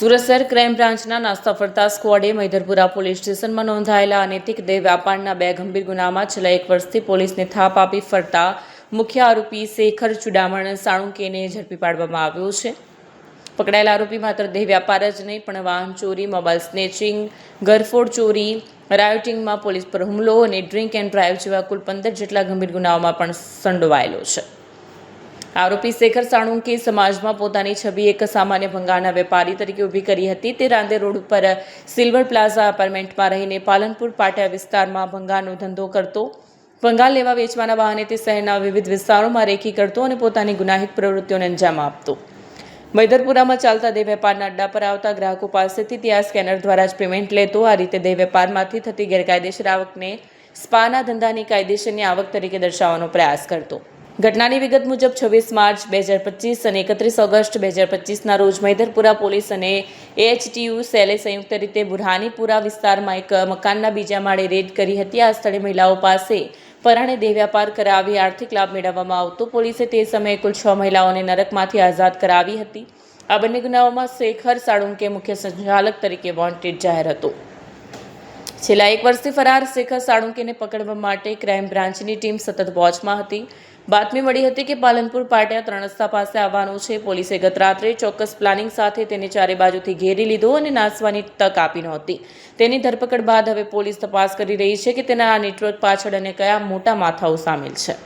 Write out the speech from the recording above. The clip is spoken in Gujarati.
સુરત શહેર ક્રાઇમ બ્રાન્ચના નાસ્તા ફરતા સ્ક્વોડે મૈધરપુરા પોલીસ સ્ટેશનમાં નોંધાયેલા અનૈતિક દેહ વ્યાપારના 2 ગંભીર ગુનામાં છેલ્લા 1 વર્ષથી પોલીસને થાપ આપી ફરતા મુખ્ય આરોપી શેખર ચુડામણ સાણુકેને ઝડપી પાડવામાં આવ્યો છે. પકડાયેલા આરોપી માત્ર દેહ વ્યાપાર જ નહીં પણ વાહન ચોરી, મોબાઈલ સ્નેચિંગ, ઘરફોડ ચોરી, રાયોટિંગમાં પોલીસ પર હુમલો અને ડ્રિંક એન્ડ ડ્રાઈવ જેવા કુલ 15 જેટલા ગંભીર ગુનાઓમાં પણ સંડોવાયેલો છે. આરોપી શેખર સાણુકે સમાજમાં પોતાની છબી એક સામાન્ય ભંગારના વેપારી તરીકે ઊભી કરી હતી. તે રાંદેર રોડ ઉપર સિલ્વર પ્લાઝા એપાર્ટમેન્ટમાં રહીને પાલનપુર પાટિયા વિસ્તારમાં ભંગારનો ધંધો કરતો. ભંગાર લેવા વેચવાના બહાને તે શહેરના વિવિધ વિસ્તારોમાં રેકી કરતો અને પોતાની ગુનાહિત પ્રવૃત્તિઓને અંજામ આપતો. મૈધરપુરામાં ચાલતા દેહ વેપારના અડ્ડા પર આવતા ગ્રાહકો પાસેથી તે આ સ્કેનર દ્વારા જ પેમેન્ટ લેતો. આ રીતે દેહ વેપારમાંથી થતી ગેરકાયદેસર આવકને સ્પાના ધંધાની કાયદેસરની આવક તરીકે દર્શાવવાનો પ્રયાસ કરતો. ઘટનાની વિગત મુજબ 26 માર્ચ 2025 અને 31 ઓગસ્ટ 2025ના રોજ મૈધરપુરા પોલીસ અને AHTU સેલે સંયુક્ત રીતે બુરહાનીપુરા વિસ્તારમાં એક મકાનના બીજા માળે રેડ કરી હતી. આ સ્થળે મહિલાઓ પાસે પરાણે દેહ વ્યાપાર કરાવી આર્થિક લાભ મેળવવામાં આવતો. પોલીસે તે સમયે કુલ 6 મહિલાઓને નરકમાંથી આઝાદ કરાવી હતી. આ બંને ગુનાઓમાં શેખર સાણુકે મુખ્ય સંચાલક તરીકે વોન્ટેડ જાહેર હતો. છેલ્લા 1 વર્ષથી ફરાર શેખર સાણુકેને પકડવા માટે ક્રાઇમ બ્રાન્ચની ટીમ સતત વોચમાં હતી. બાતમી મળી હતી કે પાલનપુર પાટિયા 3 રસ્તા પાસે આવવાનો છે. પોલીસે ગત રાત્રે ચોક્કસ પ્લાનિંગ સાથે તેને ચારે બાજુથી ઘેરી લીધો અને નાસવાની તક આપી નહોતી. તેની ધરપકડ બાદ હવે પોલીસ તપાસ કરી રહી છે કે તેના આ નેટવર્ક પાછળ અને કયા મોટા માથાઓ સામેલ છે.